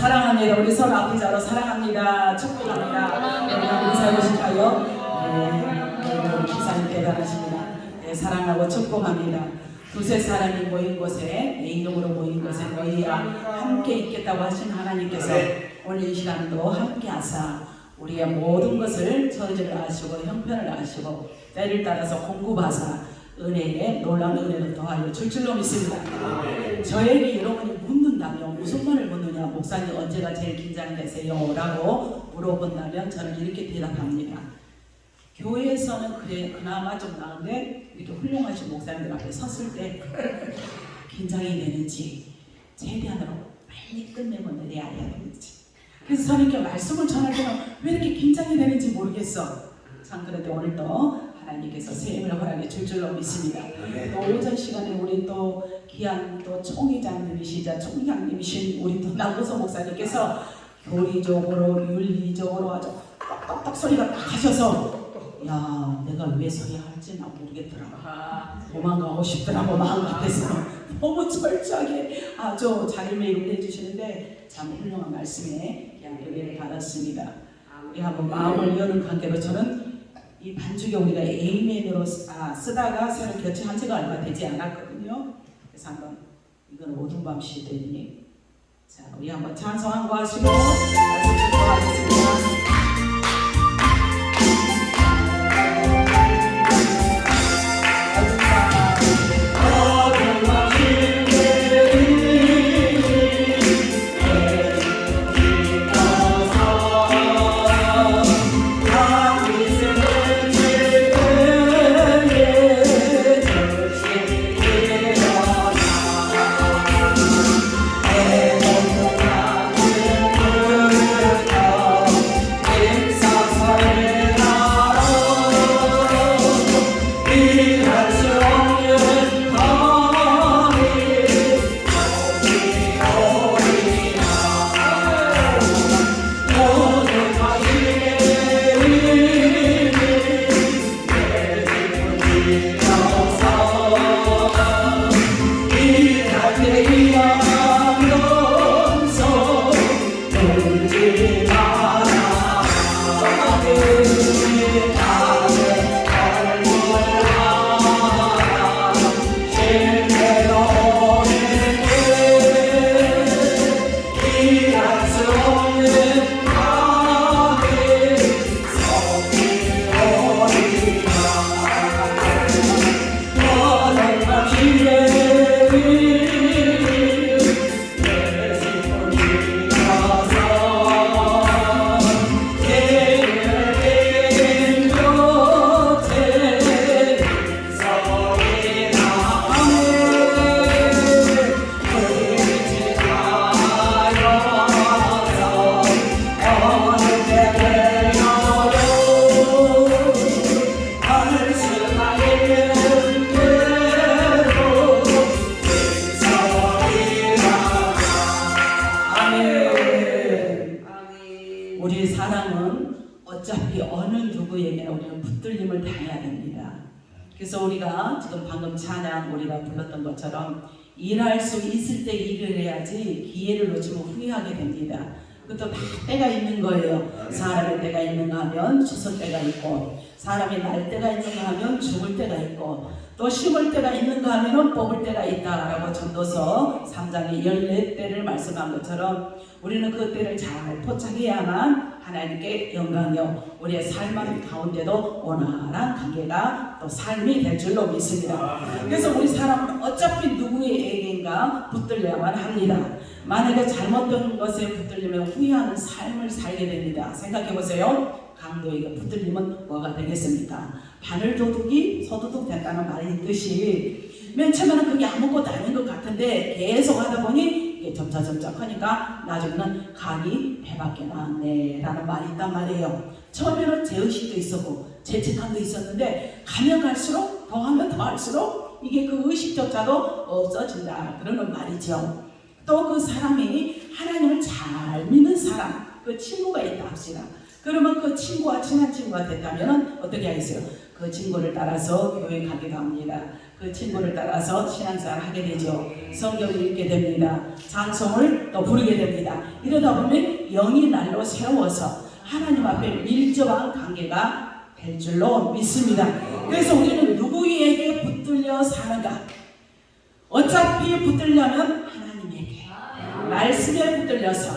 사랑합니다. 우리 서로 앞이자로 사랑합니다. 축복합니다. 인사해보실까요? 네, 우리 기사님 대단하십니다. 네, 사랑하고 축복합니다. 두세 사람이 모인 곳에 내 이름으로 모인 곳에 너희와 함께 있겠다고 하신 하나님께서 오늘 이 시간도 함께 하사 우리의 모든 것을 저지를 아시고 형편을 아시고 때를 따라서 공급하사 은혜에 놀라운 은혜를 더하여 줄 줄로 믿습니다. 저에게 여러분이 묻는다면 무슨 말을 묻느냐, 목사님 언제가 제일 긴장되세요? 라고 물어본다면 저는 이렇게 대답합니다. 교회에서는 그래 그나마 좀 나은데 이렇게 훌륭하신 목사님들 앞에 섰을 때 긴장이 되는지 최대한으로 빨리 끝내고 내려야 되는지, 그래서 저는 이렇게 말씀을 전할 때는 왜 이렇게 긴장이 되는지 모르겠어. 참 그런데 오늘도 하나님께서 새 힘을 허락해 줄 줄로 믿습니다. 또 오전 시간에 우리 또 귀한 또 총회장님이시자 총장님이신 우리 또 남구서 목사님께서 교리적으로 윤리적으로 아주 똑똑똑 소리가 딱 하셔서 야, 내가 왜 서야 할지 나 모르겠더라. 도망가고 싶더라고 마음 같아서 너무 철저하게 아주 자리를 매일 해주시는데 참 훌륭한 말씀에 은혜를 받았습니다. 우리 한번 마음을 여는 관계로 저는 이 반죽에 우리가 에이맨으로 쓰다가 새로 교체한 지가 얼마 되지 않았거든요. 그래서 한번 이건 오둔밤 시대니 자 우리 한번 찬송한 거 하시고 말씀 듣도록 하겠습니다. 우리 사람은 어차피 어느 누구에게나 우리는 붙들림을 당해야 됩니다. 그래서 우리가 지금 방금 찬양 우리가 불렀던 것처럼 일할 수 있을 때 일을 해야지 기회를 놓치면 후회하게 됩니다. 그것도 다 때가 있는 거예요. 사람의 때가 있는가 하면 추석 때가 있고, 사람이 날 때가 있는가 하면 죽을 때가 있고, 또 심을 때가 있는가 하면 뽑을 때가 있다라고 전도서 3장의 14때를 말씀한 것처럼 우리는 그 때를 잘 포착해야만 하나님께 영광이요 우리의 삶 가운데도 원활한 관계가 또 삶이 될 줄로 믿습니다. 그래서 우리 사람은 어차피 누구에게인가 붙들려야만 합니다. 만약에 잘못된 것에 붙들리면 후회하는 삶을 살게 됩니다. 생각해 보세요. 강도에게 붙들리면 뭐가 되겠습니까? 바늘도둑이 소도둑 된다는 말이 있듯이 맨 처음에는 그게 아무것도 아닌 것 같은데 계속 하다 보니 이게 점차 커니까 나중에는 간이 배밖에 나왔네 라는 말이 있단 말이에요. 처음에는 죄의식도 있었고 죄책감도 있었는데 가면 갈수록 더하면 더할수록 이게 그 의식조차도 없어진다 그러는 말이죠. 또 그 사람이 하나님을 잘 믿는 사람, 그 친구가 있다 합시다. 그러면 그 친구와 친한 친구가 됐다면 어떻게 하겠어요? 그 그 친구를 따라서 교회 가기도 합니다. 그 친구를 따라서 신앙생활을 하게 되죠. 성경을 읽게 됩니다. 찬송을 또 부르게 됩니다. 이러다 보면 영이 날로 세워서 하나님 앞에 밀접한 관계가 될 줄로 믿습니다. 그래서 우리는 누구에게 붙들려 사는가? 어차피 붙들려면 하나님에게, 말씀에 붙들려서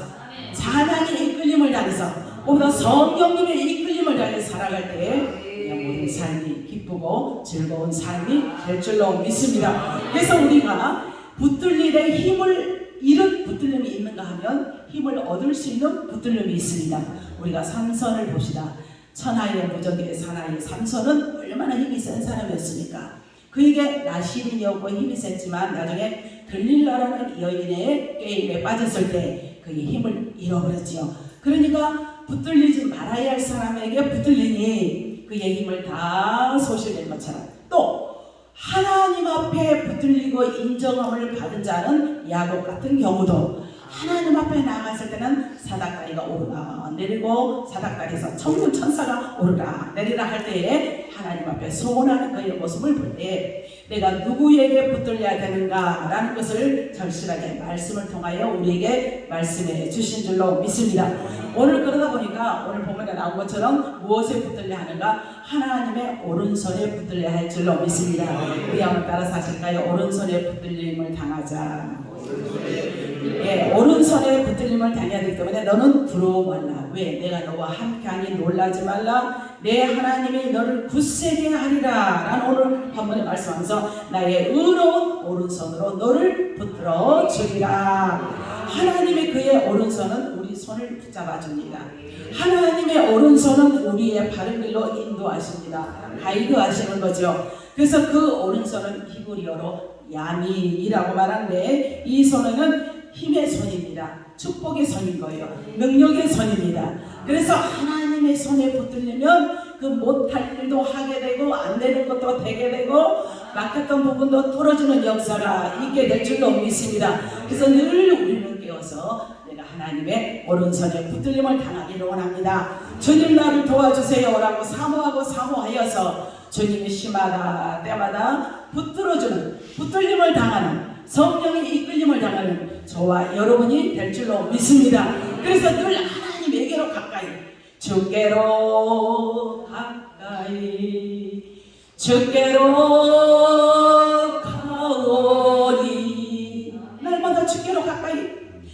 찬양의 이끌림을 당해서 보다 성령님의 이끌림을 당해 살아갈 때에 모든 삶이 기쁘고 즐거운 삶이 될 줄로 믿습니다. 그래서 우리가 붙들림에 힘을 잃은 붙들림이 있는가 하면 힘을 얻을 수 있는 붙들림이 있습니다. 우리가 삼손을 봅시다. 천하의 무적의 사나이 삼손은 얼마나 힘이 센 사람이었습니까? 그에게 나시린이었고 힘이 셌지만 나중에 들릴라라는 여인의 게임에 빠졌을 때 그의 힘을 잃어버렸지요. 그러니까 붙들리지 말아야 할 사람에게 붙들리니 그의 힘을 다 소실낸 것처럼, 또 하나님 앞에 붙들리고 인정함을 받은 자는 야곱 같은 경우도 하나님 앞에 나아갔을 때는 사닥다리가 오르나 내리고 사닥다리에서 천군 천사가 오르나 내리라 할 때에 하나님 앞에 소원하는 그의 모습을 볼 때 내가 누구에게 붙들려야 되는가 라는 것을 절실하게 말씀을 통하여 우리에게 말씀해 주신 줄로 믿습니다. 오늘 그러다 보니까 오늘 본문에 나온 것처럼 무엇에 붙들려야 하는가? 하나님의 오른손에 붙들려야 할 줄로 믿습니다. 우리 한번 따라서 하실까요? 오른손에 붙들림을 당하자. 예, 오른손에 붙들림을 당해야 되기 때문에 너는 두려워 말라. 왜? 내가 너와 함께하니 놀라지 말라. 내 하나님이 너를 굳세게 하리라 라는 오늘 한번에 말씀하면서 나의 의로운 오른손으로 너를 붙들어 주리라. 하나님의 그의 오른손은 우리 손을 붙잡아 줍니다. 하나님의 오른손은 우리의 바른 길로 인도하십니다. 가이드하시는 거죠. 그래서 그 오른손은 히브리어로 야민이라고 말하는데 이 손에는 힘의 손입니다. 축복의 손인 거예요. 능력의 손입니다. 그래서 하나님의 손에 붙들리면 그 못할 일도 하게 되고 안 되는 것도 되게 되고 막혔던 부분도 뚫어주는 역사가 있게 될 줄로 믿습니다. 그래서 늘 우리는 깨어서 내가 하나님의 오른손에 붙들림을 당하기를 원합니다. 주님 나를 도와주세요 라고 사모하고 사모하여서 주님이 시마다 때마다 붙들어주는, 붙들림을 당하는, 성령의 이끌림을 당하는 저와 여러분이 될 줄로 믿습니다. 그래서 늘 하나님에게로 가까이, 주께로 가까이, 주께로 가오니, 날마다 주께로 가까이,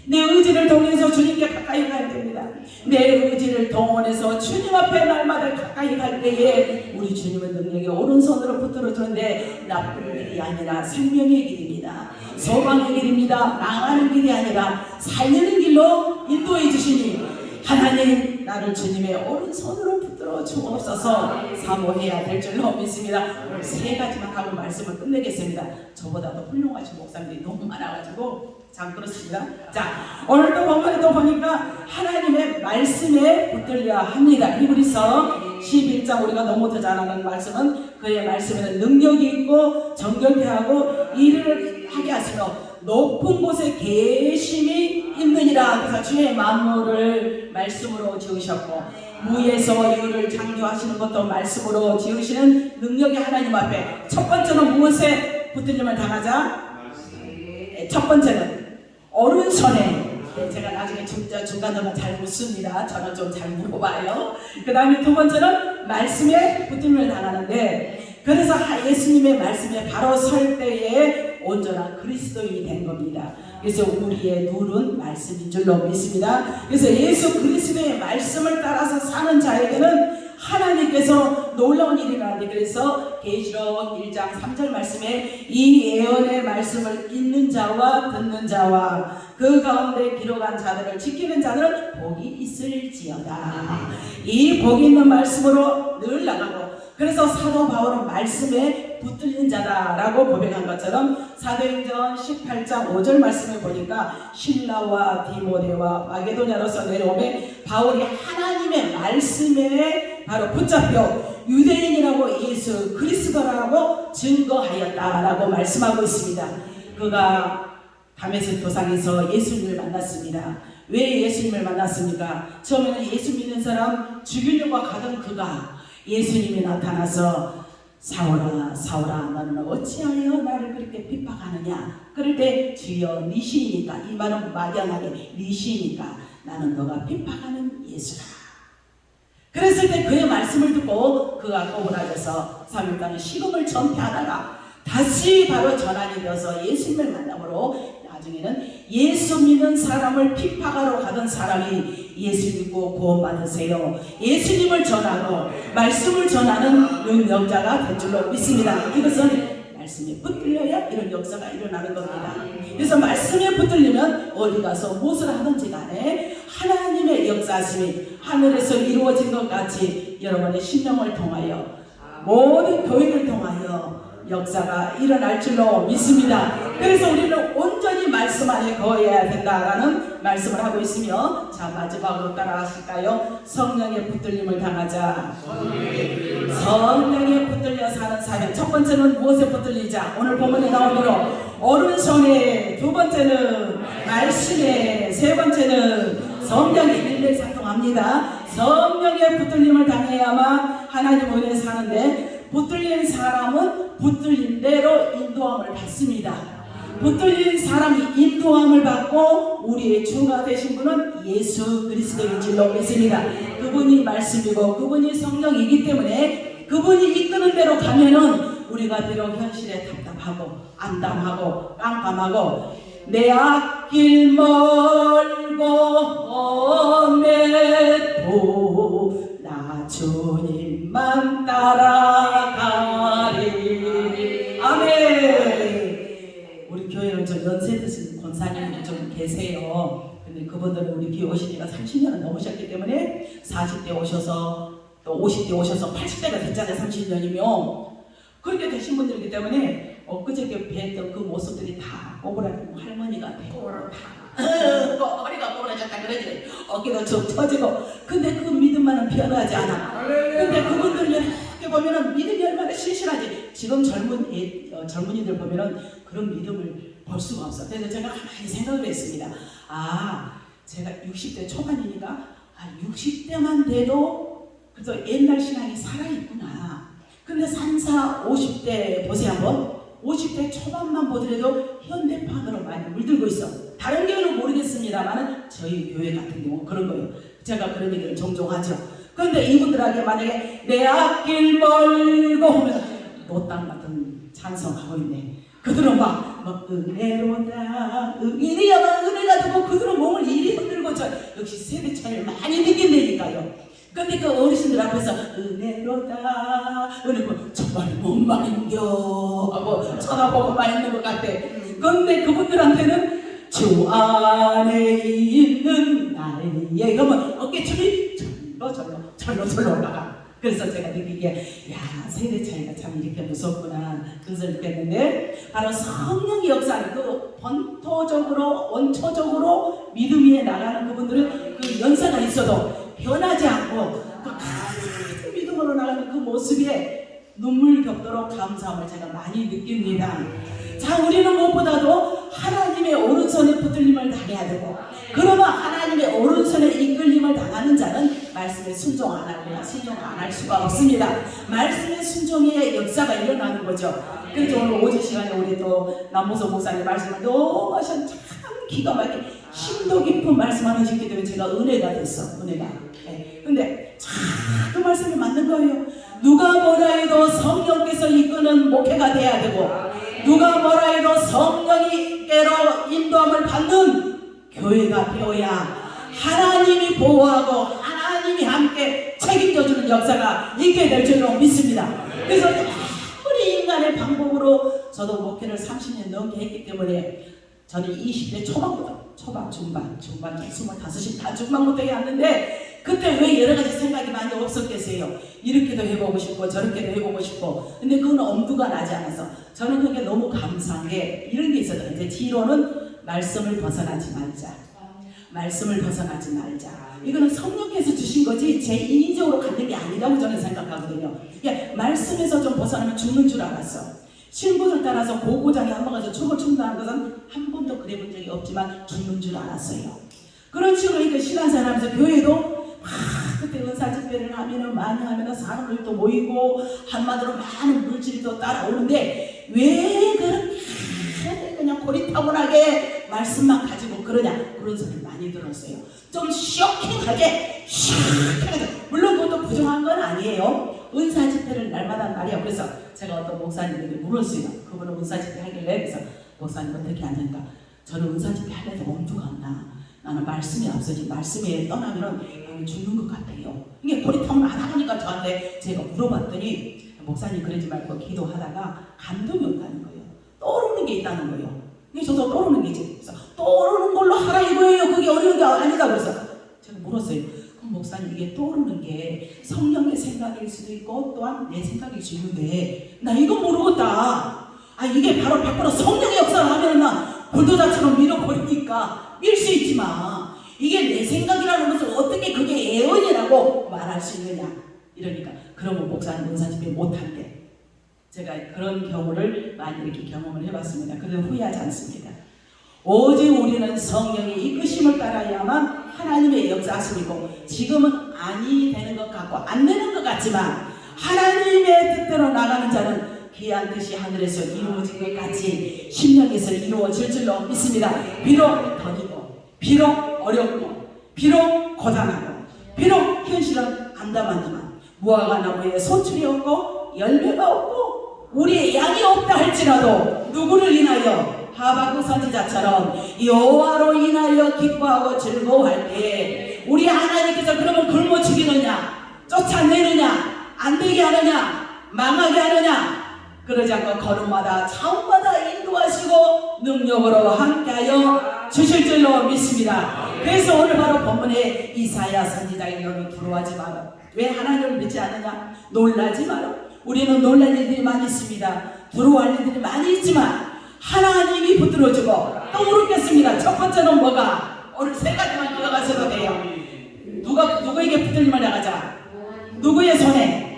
내 의지를 동원해서 주님께 가까이 가야 됩니다. 내 의지를 동원해서 주님 앞에 날마다 가까이 갈 때에 우리 주님은 능력이 오른손으로 붙들어주는데 나쁜 길이 아니라 생명의 길입니다. 소망의 길입니다. 망하는 길이 아니라 살리는 길로 인도해 주시니 하나님 나를 주님의 오른손으로 붙들어 주옵소서 사모해야 될 줄로 믿습니다. 오늘 세 가지만 하고 말씀을 끝내겠습니다. 저보다도 훌륭하신 목사님들이 너무 많아가지고 참 그렇습니다. 자, 오늘도 본문에도 보니까 하나님의 말씀에 붙들려야 합니다. 히브리서 11장 우리가 너무 더 잘 아는 말씀은 그의 말씀에는 능력이 있고 정결케 하고 일을 하게 하시며 높은 곳에 계심이 있느니라. 그래서 주의 만물을 말씀으로 지으셨고 무에서 이를 창조하시는 것도 말씀으로 지으시는 능력의 하나님 앞에 첫 번째는 무엇에 붙들림을 당하자? 첫 번째는 오른손에, 제가 나중에 중간중간 잘 묻습니다. 저는 좀 잘 물어봐요. 그 다음에 두 번째는 말씀에 붙들림을 당하는데, 그래서 예수님의 말씀에 바로 설 때에 온전한 그리스도인이 된 겁니다. 그래서 우리의 눈은 말씀인 줄로 믿습니다. 그래서 예수 그리스도의 말씀을 따라서 사는 자에게는 하나님께서 놀라운 일이 일어나는데, 그래서 계시록 1장 3절 말씀에 이 예언의 말씀을 읽는 자와 듣는 자와 그 가운데 기록한 자들을 지키는 자들은 복이 있을지어다. 이 복 있는 말씀으로 늘 나가고, 그래서 사도 바울은 말씀에 붙들린 자다라고 고백한 것처럼 사도행전 18장 5절 말씀을 보니까 신라와 디모데와 마게도냐로서 내려오매 바울이 하나님의 말씀에 바로 붙잡혀 유대인이라고 예수 그리스도라고 증거하였다라고 말씀하고 있습니다. 그가 다메섹 도상에서 예수님을 만났습니다. 왜 예수님을 만났습니까? 처음에는 예수 믿는 사람 죽이려고 가던 그가 예수님이 나타나서 사울아 사울아 너는 어찌하여 나를 그렇게 핍박하느냐. 그럴 때 주여 네 시니까, 이 말은 막연하게 네 시니까 나는 너가 핍박하는 예수라. 그랬을 때 그의 말씀을 듣고 그가 꼬부라져서 3일 동안 식음을 전폐하다가 다시 바로 전환이 되어서 예수님을 만남으로 나중에는 예수 믿는 사람을 핍박하러 가던 사람이 예수 믿고 구원받으세요, 예수님을 전하고 말씀을 전하는 능력자가 될 줄로 믿습니다. 이것은 말씀에 붙들려야 이런 역사가 일어나는 겁니다. 그래서 말씀에 붙들리면 어디 가서 무엇을 하든지 간에 하나님의 역사심이 하늘에서 이루어진 것 같이 여러분의 심령을 통하여 모든 교회를 통하여 역사가 일어날 줄로 믿습니다. 그래서 우리는 온전히 말씀 안에 거해야 된다라는 말씀을 하고 있으며, 자 마지막으로 따라하실까요? 성령의 붙들림을 당하자. 성령에 붙들려 사는 삶. 첫 번째는 무엇에 붙들리자? 오늘 본문에 나온 대로 오른손에, 두 번째는 말씀에, 세 번째는 성령이 일맥상통합니다. 성령의 붙들림을 당해야만 하나님 은혜 사는데, 붙들린 사람은 붙들린 대로 인도함을 받습니다. 붙들린 사람이 인도함을 받고 우리의 주가 되신 분은 예수 그리스도인 줄로 믿습니다. 그분이 말씀이고 그분이 성령이기 때문에 그분이 이끄는 대로 가면은 우리가 비록 현실에 답답하고 암담하고 깜깜하고 내 앞길 멀고 맺고 나 주님만 따라가리. 아멘. 우리 교회는 좀 연세 드신 권사님이 좀 계세요. 근데 그분들은 우리 교회 오신 지가 30년을 넘으셨기 때문에 40대 오셔서 또 50대 오셔서 80대가 됐잖아요. 30년이면. 그렇게 되신 분들이기 때문에 엊그저께 뵀던 그 모습들이 다 꼬부라지고 할머니 같아요. 머리가 꼬부라졌다 그러지. 어깨가 쭉 처지고. 근데 그 믿음만은 변하지 않아. 근데 그분들 이렇게 보면은 믿음이 얼마나 신실하지. 지금 젊은이들 보면은 그런 믿음을 볼 수가 없어. 그래서 제가 가만히 생각을 했습니다. 아, 제가 60대 초반이니까 60대만 돼도 그래도 옛날 신앙이 살아있구나. 근데 30, 50대 보세요 한번. 50대 초반만 보더라도 현대판으로 많이 물들고 있어. 다른 교회는 모르겠습니다만 저희 교회 같은 경우 그런 거예요. 제가 그런 얘기를 종종 하죠. 그런데 이분들에게 만약에 내 앞길 멀고 하면서 노땅 같은 찬송하고 있네. 그들은 막 은혜로다 이리야만 은혜가 되고 그들은 몸을 이리 흔들고 역시 세대 차이를 많이 느낀다니까요. 근데 그 어르신들 앞에서 은혜로다 은혜고 정말 뭔 말인겨 하고 쳐다보고만 있는 것 같아. 근데 그분들한테는 주 안에 있는 나의 그러면 어깨춤이 절로 올라가. 그래서 제가 느끼기에 야 세대 차이가 참 이렇게 무섭구나 그것을 느꼈는데, 바로 성령의 역사는 그 본토적으로 원초적으로 믿음 위에 나가는 그분들은 그 연세가 있어도 변하지 않고 그 같은 믿음으로 나가는 그 모습에 눈물 겹도록 감사함을 제가 많이 느낍니다. 자, 우리는 무엇보다도 하나님의 오른손에 붙들림을 당해야 되고, 그러면 하나님의 오른손에 이끌림을 당하는 자는 말씀에 순종 안 하거나 순종 안 할 수가 없습니다. 말씀의 순종의 역사가 일어나는 거죠. 그래서 오늘 오전 시간에 우리 또 남보석 목사님 말씀을 너무 하셔서 참 기가 막히게 심도 깊은 말씀 하시기 때문에 제가 은혜가 됐어. 은혜가. 네. 근데 참 그 말씀이 맞는 거예요. 누가 뭐라 해도 성령께서 이끄는 목회가 돼야 되고, 누가 뭐라 해도 성령께로 인도함을 받는 교회가 되어야 하나님이 보호하고 하나님이 함께 책임져주는 역사가 있게 될 줄로 믿습니다. 그래서 아무리 인간의 방법으로 저도 목회를 30년 넘게 했기 때문에 저는 20대 초반부터 중반 25이 다 중반부터 해왔는데, 그때 왜 여러 가지 생각이 많이 없었겠어요. 이렇게도 해보고 싶고 저렇게도 해보고 싶고. 근데 그건 엄두가 나지 않아서 저는 그게 너무 감사한 게 이런 게 있어요. 이제 지로는 말씀을 벗어나지 말자. 말씀을 벗어나지 말자. 이거는 성령께서 주신 거지 제 인위적으로 갖는 게 아니라고 저는 생각하거든요. 그러니까 말씀에서 좀 벗어나면 죽는 줄 알았어. 신부들 따라서 고고장에 한번 가서 춤을 춘다는 것은 한 번도 그래 본 적이 없지만 죽는 줄 알았어요. 그런 식으로 신앙생활하면서 교회도 막 그때 은사 집회를 하면은 많이 하면은 사람들도 모이고 한마디로 많은 물질도 따라오는데 왜 그렇게 그냥 고리타분하게 말씀만 가지고 그러냐 그런 소리 많이 들었어요. 좀 쇼킹하게 물론 그것도 부정한 건 아니에요. 은사 집회를 날마다 날이야. 그래서 제가 어떤 목사님에게 물었어요. 그분은 은사 집회 하길래 그래서 목사님 어떻게 하는가? 저는 은사 집회 하려도 엄두가 안 나. 나는 말씀이 앞서지 말씀에 떠나면은 죽는 것 같아요. 이게 고리타분하다 보니까 저한테 제가 물어봤더니 목사님 그러지 말고 기도하다가 감동이 온다는 거예요. 떠오르는 게 있다는 거예요. 이게 저도 떠오르는 게 있지. 그래서 떠오르는 걸로 하라 이거예요. 그게 어려운 게 아니다. 그래서 제가 물었어요. 그럼 목사님 이게 떠오르는 게 성령의 생각일 수도 있고 또한 내 생각일 수 있는데 나 이거 모르겠다. 아 이게 바로 100% 성령의 역사를 하면 나 불도자처럼 밀어버리니까 밀 수 있지만 이게 내 생각이라는 것을 어떻게 그게 예언이라고 말할 수 있느냐. 이러니까 그러면 목사님 은사집회 못한대. 제가 그런 경우를 많이 이렇게 경험을 해봤습니다. 그래도 후회하지 않습니다. 오직 우리는 성령의 이끄심을 따라야만 하나님의 역사하심이고 지금은 아니 되는 것 같고 안 되는 것 같지만 하나님의 뜻대로 나가는 자는 귀한 뜻이 하늘에서 이루어진 것 같이 심령에서 이루어질 줄로 믿습니다. 비록 더디고 비록 어렵고 비록 고단하고 비록 현실은 암담하지만 무화과 나무에 소출이 없고 열매가 없고 우리의 양이 없다 할지라도 누구를 인하여 하박국 선지자처럼 여호와로 인하여 기뻐하고 즐거워할 때 우리 하나님께서 그러면 굶어 죽이느냐 쫓아내느냐 안되게 하느냐 망하게 하느냐 그러지 않고 걸음마다 차원마다 인도하시고 능력으로 함께하여 주실 줄로 믿습니다. 그래서 오늘 바로 본문에 이사야 선지자에게 너는 두려워하지 마라. 왜 하나님을 믿지 않느냐? 놀라지 마라. 우리는 놀랄 일들이 많이 있습니다. 두려워할 일들이 많이 있지만 하나님이 붙들어주고 또 모르겠습니다. 첫 번째는 뭐가? 오늘 세 가지만 기억하셔도 돼요. 누구에게 붙들림을 나가자? 누구의 손에?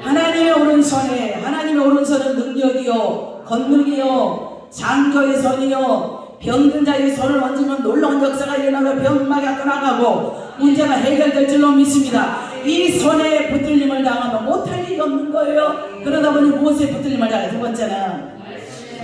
하나님의 오른손에. 하나님의 오른손은 능력이요 권능이요 장교의 손이요 병든 자의 손을 얹으면 놀라운 역사가 일어나며 병마가 떠나가고 문제가 해결될 줄로 믿습니다. 이 손에 붙들림을 당하면 못할 일이 없는 거예요. 그러다 보니 무엇에 붙들림을 당해요? 두 번째는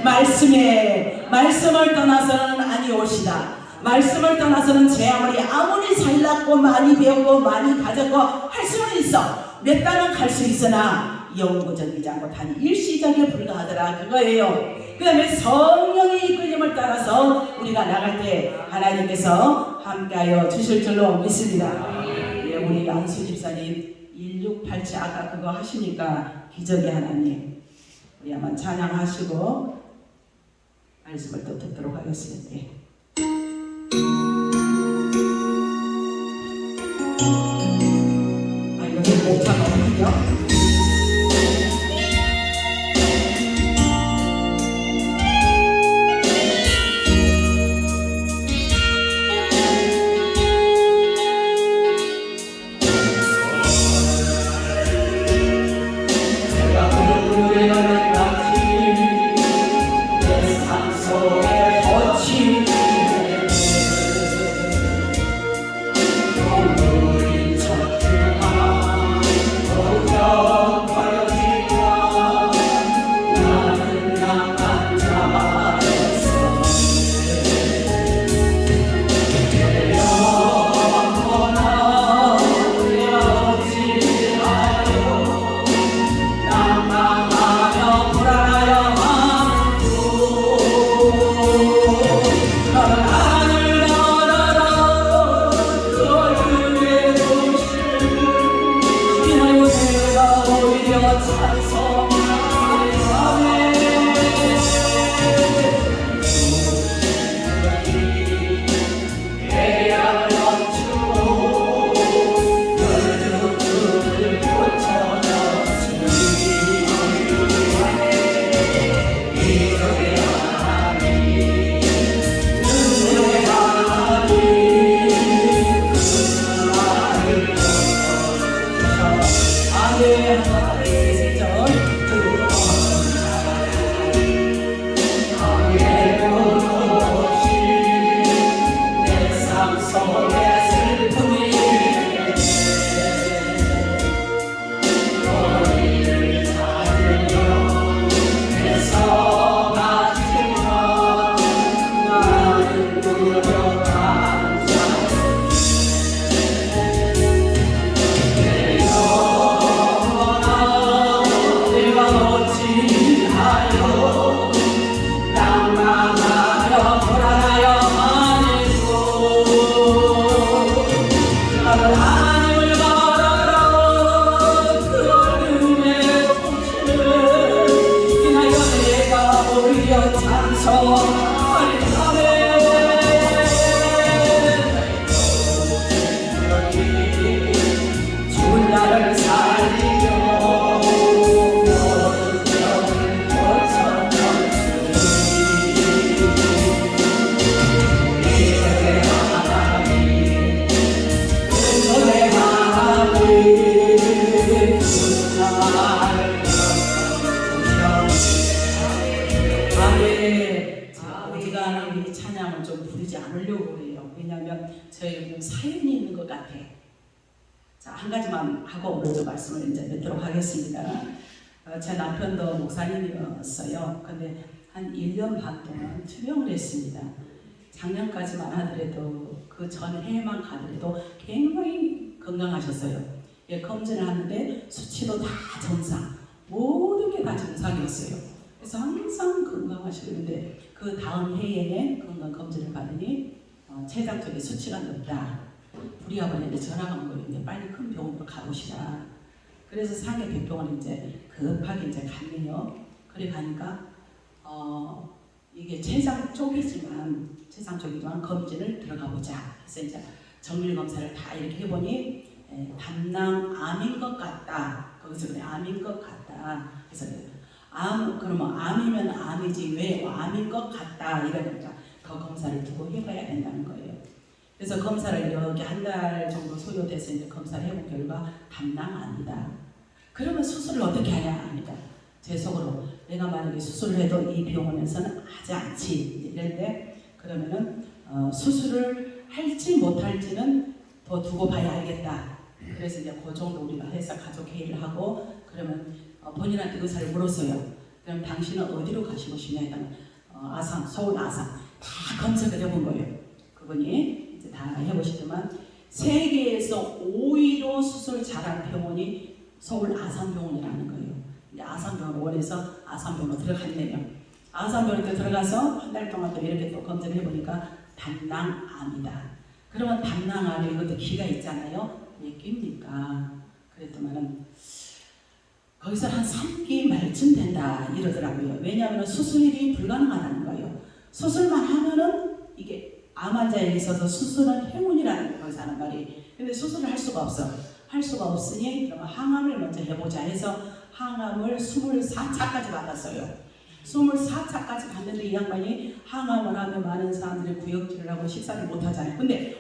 말씀을 떠나서는 아니오시다. 말씀을 떠나서는 제 아무리 살랐고 많이 배웠고 많이 가졌고 할 수는 있어. 몇 달은 갈 수 있으나 영구적이지 않고 단 일시적에 불과하더라. 그거예요. 그 다음에 성령의 이끌림을 따라서 우리가 나갈 때 하나님께서 함께하여 주실 줄로 믿습니다. 예, 우리 안수 집사님 1687 아까 그거 하시니까 기적의 하나님 우리 한번 찬양하시고 말씀을 또 듣도록 하겠습니다. 예. 목차가 어디죠? Oh 좀 사연이 있는 것 같아. 자, 한 가지만 하고 오늘도 말씀을 이제 맺도록 하겠습니다. 제 남편도 목사님이었어요. 근데 한 1년 반 동안 투병을 했습니다. 작년까지만 하더라도 그 전 해만 가더라도 굉장히 건강하셨어요. 예, 검진을 하는데 수치도 다 정상, 모든 게 다 정상이었어요. 그래서 항상 건강하시는데 그 다음 해에 건강검진을 받으니 췌장 쪽에 수치가 높다. 우리 아버지한테 전화가 온 거예요. 이제 빨리 큰 병원으로 가보시라. 그래서 상해 백병원에 이제 급하게 이제 갔네요. 그래 가니까 이게 췌장 쪽이지만 검진을 들어가 보자. 그래서 이제 정밀 검사를 다 이렇게 해보니 담낭암인 것 같다. 거기서 그래 암인 것 같다. 그래서 그러면 암이면 암이지 왜 암인 것 같다 이러니까 더 검사를 두고 해봐야 된다는 거예요. 그래서 검사를 여기 한 달 정도 소요돼서 이제 검사를 해본 결과 담낭암이다. 그러면 수술을 어떻게 하냐 하니까 제 속으로 내가 만약에 수술을 해도 이 병원에서는 하지 않지 이랬는데 그러면은 수술을 할지 못할지는 더 두고 봐야 알겠다. 그래서 이제 그 정도 우리가 해서 가족 회의를 하고 그러면 본인한테 의사를 물었어요. 그럼 당신은 어디로 가시고 싶냐 했더니 아산, 서울 아산 다 검색을 해본 거예요. 그분이 이제 다 해보시더만 세계에서 5위로 수술 잘한 병원이 서울 아산병원이라는 거예요. 이제 아산병원 원해서 아산병원 들어갔네요. 아산병원에 들어가서 한 달 동안 또 이렇게 또 검진을 해보니까 담낭암이다. 그러면 담낭암에 이것도 기가 있잖아요. 왜 낍니까? 그랬더만은 거기서 한 3기 말쯤 된다 이러더라고요. 왜냐하면 수술이 불가능하다는 거예요. 수술만 하면은 이게 암 환자에 있어서 수술은 행운이라는 거 거기서 하는 말이. 근데 수술을 할 수가 없어. 할 수가 없으니 그러면 항암을 먼저 해보자 해서 항암을 24차까지 받았어요. 24차까지 갔는데 이 양반이 항암을 하면 많은 사람들이 구역질을 하고 식사를 못 하잖아요. 근데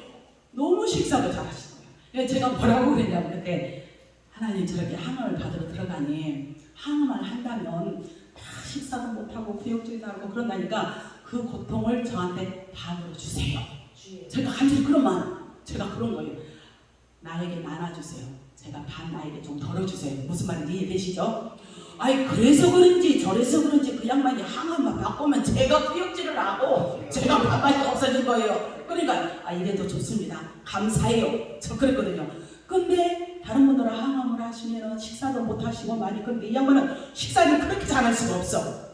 너무 식사도 잘하시는 거예요. 제가 뭐라고 그랬냐면 그때 하나님 저렇게 항암을 받으러 들어가니 항암을 한다면 다 식사도 못하고 구역질도 하고 그런다니까 그 고통을 저한테 반으로 주세요. 제가 간절히 제가 그런 거예요. 나에게 나눠주세요. 제가 반 나에게 좀 덜어주세요. 무슨 말인지 이해되시죠? 아니 그래서 그런지 저래서 그런지 그 양반이 항암만 바꾸면 제가 구역질을 하고 제가 반반이 없어진 거예요. 그러니까 이래도 좋습니다. 감사해요. 저 그랬거든요. 근데 다른 분들은 항암을 하시면 식사도 못 하시고 많이 근데 이 양반은 식사를 그렇게 잘할 수가 없어.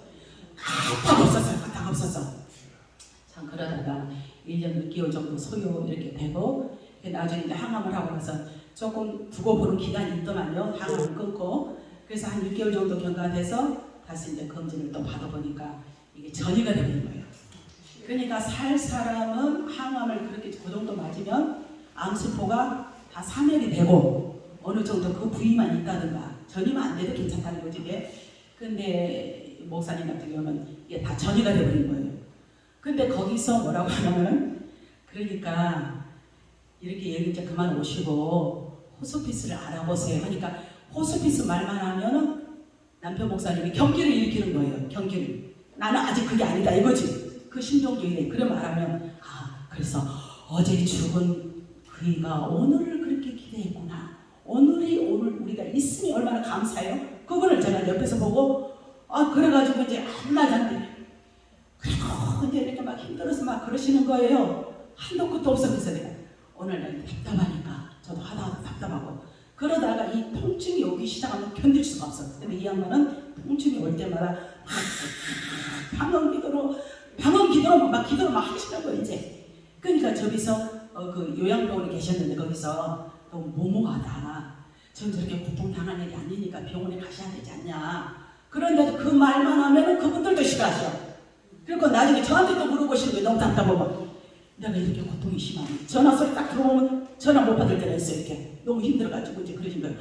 까딱 없었어. 참 그러다가 1년 6개월 정도 소요 이렇게 되고 나중에 이제 항암을 하고 나서 조금 두고 보는 기간이 있더만요. 항암을 끊고 그래서 한 6개월 정도 경과돼서 다시 이제 검진을 또 받아보니까 이게 전이가 되는 거예요. 그러니까 살 사람은 항암을 그렇게 그 정도 맞으면 암세포가 다 사멸이 되고 어느 정도 그 부위만 있다든가 전이면 안 돼도 괜찮다는 거지. 근데 목사님 같은 경우는 이게 다 전이가 되어버린 거예요. 근데 거기서 뭐라고 하냐면 그러니까 이렇게 얘기 이제 그만 오시고 호스피스를 알아보세요. 그러니까 호스피스 말만 하면은 남편 목사님이 경기를 일으키는 거예요. 경기를. 나는 아직 그게 아니다 이거지. 그 심정도 이래. 그래 말하면 그래서 어제 죽은 그이가 오늘을 그렇게 기대했구나. 오늘 우리가 있으니 얼마나 감사해요. 그거를 제가 옆에서 보고 그래가지고 이제 한나잔데 그리고 이제 이렇게 막 힘들어서 막 그러시는 거예요. 한도 끝도 없어. 그래서 내가 오늘 날 답답하니까 저도 하다 답답하고 그러다가 이 통증이 오기 시작하면 견딜 수가 없어. 근데 이 양반은 통증이 올 때마다 방언 기도로 막 하시는 거 이제. 그러니까 저기서 그 요양병원에 계셨는데 거기서 너무 모모하다. 전 저렇게 고통당할 일이 아니니까 병원에 가셔야 되지 않냐. 그런데도 그 말만 하면은 그분들도 싫어하셔. 그리고 나중에 저한테 또 물어보시는 거예요. 너무 답답하고. 내가 이렇게 고통이 심하니 전화 소리 딱 들어오면 전화 못 받을 때가 있어요. 이렇게 너무 힘들어가지고 이제 그러신 거예요.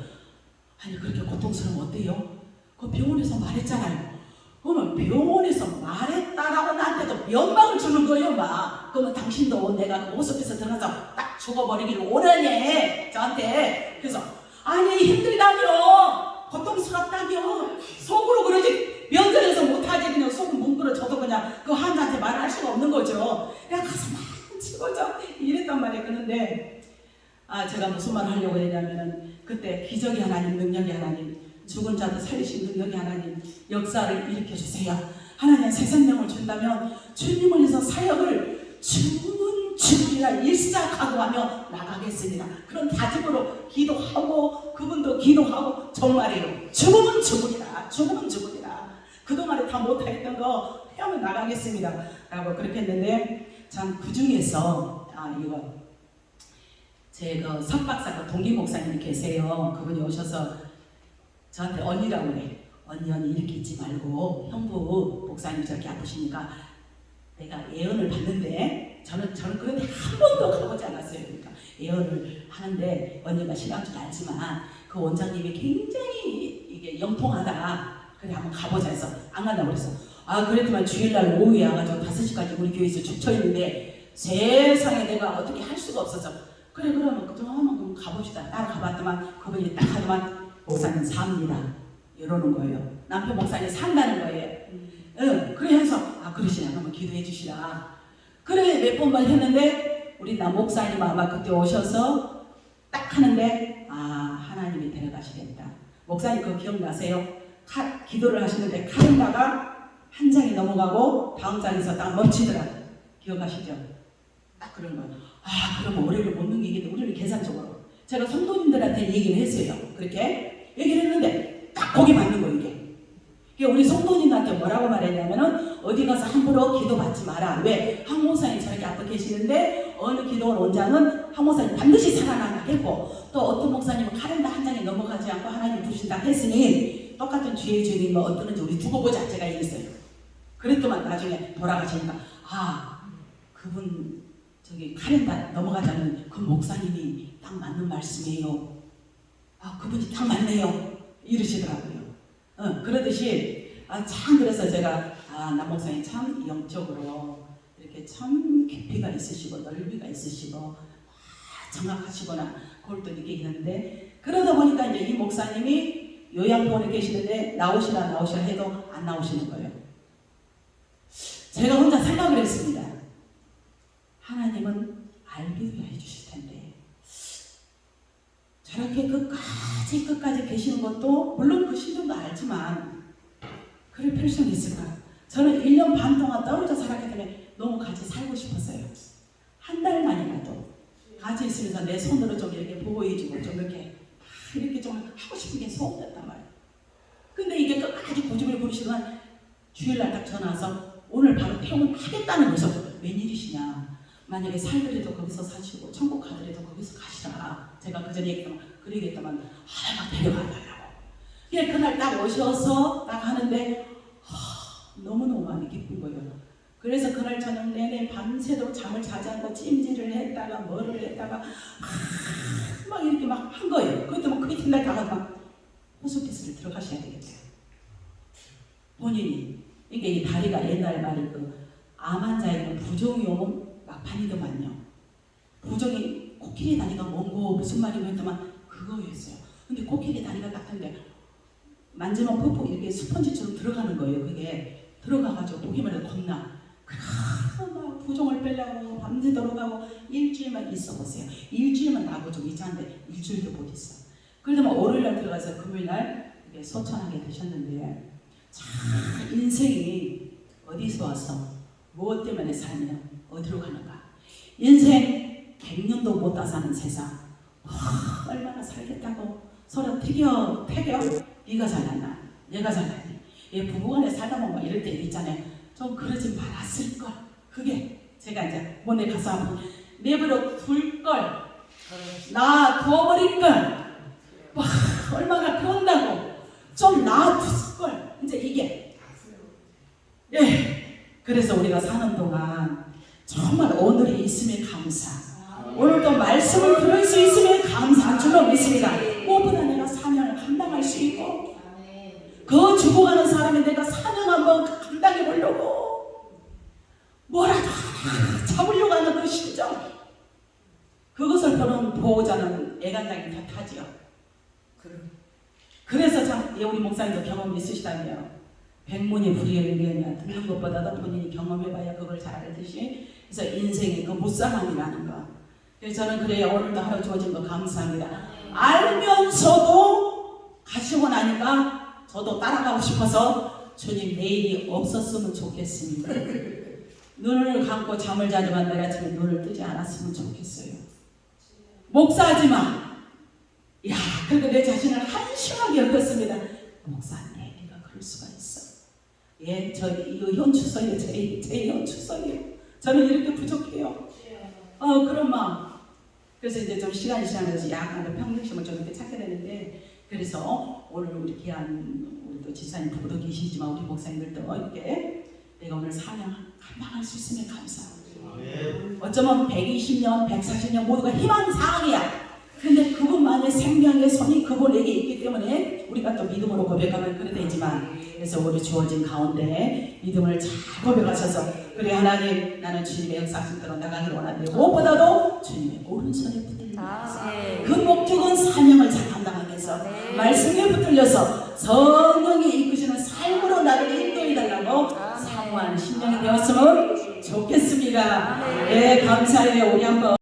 아니 그렇게 고통스러우면 어때요? 그 병원에서 말했잖아요. 그러면 병원에서 말했다라고 나한테도 면박을 주는 거예요. 막 그러면 당신도 내가 그 호스피스 들어가서 딱 죽어버리기를 원하네 저한테. 그래서 아니 힘들다며 고통스럽다며 속으로 그러지 면전에서 못하지 그냥 속은 뭉그러져도 그냥 그 환자한테 말을 할 수가 없는 거죠. 내가 가서 막 치고져 이랬다 했단 말이에요. 그런데 제가 무슨 말을 하려고 했냐면은 그때 기적이 하나님, 능력이 하나님, 죽은 자도 살리신 능력이 하나님, 역사를 일으켜 주세요. 하나님 새 생명을 준다면 주님을 위해서 사역을 죽으리라 일시자 각오하며 나가겠습니다. 그런 다짐으로 기도하고 그분도 기도하고 정말이에요. 죽으면 죽으리라. 죽으면 죽으리라. 그동안에 다 못했던 거 헤어며 나가겠습니다. 라고 그렇게 했는데 참 그 중에서 이거 제 그 석박사 동기 목사님이 계세요. 그분이 오셔서 저한테 언니라고 그래. 언니 이렇게 있지 말고 형부 목사님 저렇게 아프시니까 내가 예언을 받는데 저는 그런데 한 번도 가보지 않았어요. 그러니까 예언을 하는데 언니가 신앙 줄 알지만 그 원장님이 굉장히 이게 영통하다. 그래 한번 가보자 해서 안 간다고 그랬어. 그랬더만 주일날 오후에 와가지고 5시까지 우리 교회에서 죽쳐있는데 세상에 내가 어떻게 할 수가 없어서 그래 그러면 그럼 가봅시다. 따라 가봤더만 그분이 딱 하더만 목사님 삽니다. 이러는 거예요. 남편 목사님 산다는 거예요. 그래 해서 그러시냐 그러면 기도해 주시라. 그래 몇 번만 했는데 우리 남 목사님 아마 그때 오셔서 딱 하는데 하나님이 데려가시겠다. 목사님 그거 기억나세요? 기도를 하시는데 카렌다가 한 장이 넘어가고 다음 장에서 딱 멈추더라. 기억하시죠? 딱 그런 거예요. 그러면 우리를 못 넘기겠다. 우리를 계산적으로 제가 성도님들한테 얘기를 했어요. 그렇게 얘기를 했는데 딱 거기 맞는 거예요. 이게 우리 성도님한테 뭐라고 말했냐면은 어디 가서 함부로 기도 받지 마라. 왜? 황 목사님 저렇게 앞에 계시는데 어느 기도원 원장은 황 목사님 반드시 살아나겠고 또 어떤 목사님은 카렌다 한 장에 넘어가지 않고 하나님 부르신다 했으니 똑같은 주의 주님이 어떠는지 우리 두고 보자. 제가 얘기했어요. 그랬더만 나중에 돌아가시니까 그분 저기 카렌다 넘어가지 않는 그 목사님이 딱 맞는 말씀이에요. 그분이 딱 맞네요. 이러시더라고요. 그러듯이 참 그래서 제가 남 목사님 참 영적으로 이렇게 참 깊이가 있으시고 넓이가 있으시고 정확하시거나 그걸 또 느끼는데 그러다 보니까 이제 이 목사님이 요양병원에 계시는데 나오시라 해도 안 나오시는 거예요. 제가 혼자 생각을 했습니다. 하나님은 알기도 해주실 텐데 저렇게 끝까지 계시는 것도 물론 그 신정도 알지만 그럴 필요성이 있을까? 저는 1년 반 동안 떨어져 살았기 때문에 너무 같이 살고 싶었어요. 한 달만이라도 같이 있으면서 내 손으로 좀 이렇게 보호해주고 좀 이렇게 좀 하고 싶은 게 소원이었단 말이에요. 근데 이게 끝까지 고집을 부리시더니 주일날 딱 전화 와서 오늘 바로 퇴원하겠다는 거죠. 웬일이시냐. 만약에 살더라도 거기서 사시고 천국 가더라도 거기서 가시라. 제가 그전에 얘기했다만 막 데려가달라고. 그날 딱 오셔서 딱 하는데 너무너무 많이 기쁜 거예요. 그래서 그날 저녁 내내 밤새도록 잠을 자지 않고 찜질을 했다가 뭐를 했다가 막 이렇게 막 한 거예요. 그것도 그 이튿날 가서 막 호스피스를 들어가셔야 되겠대요. 본인이 이게 이 다리가 옛날 말이 암 환자의 부종용 막판이더만요. 부종이 코끼리 다리가 뭔고 무슨 말이고 했더만 그거였어요. 근데 코끼리 다리가 같은데 만지면 푹푹 이렇게 스펀지처럼 들어가는 거예요. 그게 들어가가지고 보기만 해도 겁나. 그래서 막 부종을 빼려고 밤새도록 하고 일주일만 있어 보세요. 일주일만 나고 좀 있자는데 일주일도 못 있어. 그러더만 월요일날 들어가서 금요일날 소천하게 되셨는데 참 인생이 어디서 와서 무엇 때문에 살면 어디로 가는가. 인생 100년도 못 다 사는 세상. 얼마나 살겠다고 서로 태겨 네가 잘났나 내가 잘났니. 부부간에 살다 보면 이럴 때 있잖아요. 좀 그러지 말았을걸. 그게 제가 이제 몸에 가서 한번 내버려 둘걸 놔두어버릴걸 얼마나 그런다고 좀 놔뒀을걸. 이제 이게 그래서 우리가 사는 동안 정말 오늘에 있음에 감사, 오늘도 말씀을 들을 수 있음에 감사한 줄로 믿습니다. 무엇보다 내가 사명을 감당할 수 있고 그 죽어가는 사람이 내가 사명 한번 감당해 보려고 뭐라도 하나 잡으려고 하는 그 심정, 그것을 보는 보호자는 애간장이 탓하지요. 그래서 참 우리 목사님도 경험이 있으시다며 백문이 불여일견이야. 듣는 것보다도 본인이 경험해봐야 그걸 잘 알듯이. 그래서 인생의 그 무쌍함이라는 거, 그래서 저는 그래요. 오늘도 하루 주어진 거 감사합니다. 알면서도 가시고 나니까 저도 따라가고 싶어서 주님 내일이 없었으면 좋겠습니다. 눈을 감고 잠을 자지만 내가 지금 눈을 뜨지 않았으면 좋겠어요. 목사하지만 야, 그리고 내 자신을 한심하게 여겼습니다. 목사님, 내가 그럴 수가 있어. 예, 저 이거 현추석이에요. 제 현추석이에요. 저는 이렇게 부족해요. 그런 마음. 그래서 이제 좀 시간이 지나면서 약간 더 평등심을 좀 이렇게 찾게 되는데, 그래서 오늘 우리 귀한 우리 또 지사님 부부도 계시지만 우리 목사님들도 이렇게 내가 오늘 사명 감당할 수 있으면 감사합니다. 어쩌면 120년, 140년 모두가 희망사항이야. 근데 그분만의 생명의 손이 그분에게 있기 때문에 우리가 또 믿음으로 고백하면 그래 되지만, 그래서 우리 주어진 가운데 믿음을 잘 고백하셔서 그래 하나님 나는 주님의 역사심대로 나가기를 원하는데 무엇보다도 주님의 오른손에 붙들리면서 그 목적은 사명을 잘 감당하기 위해서 말씀에 붙들려서 성령이 이끄시는 삶으로 나를 인도해달라고 사모하는 심령이 되었으면 좋겠습니다. 네, 감사해요. 우리 한번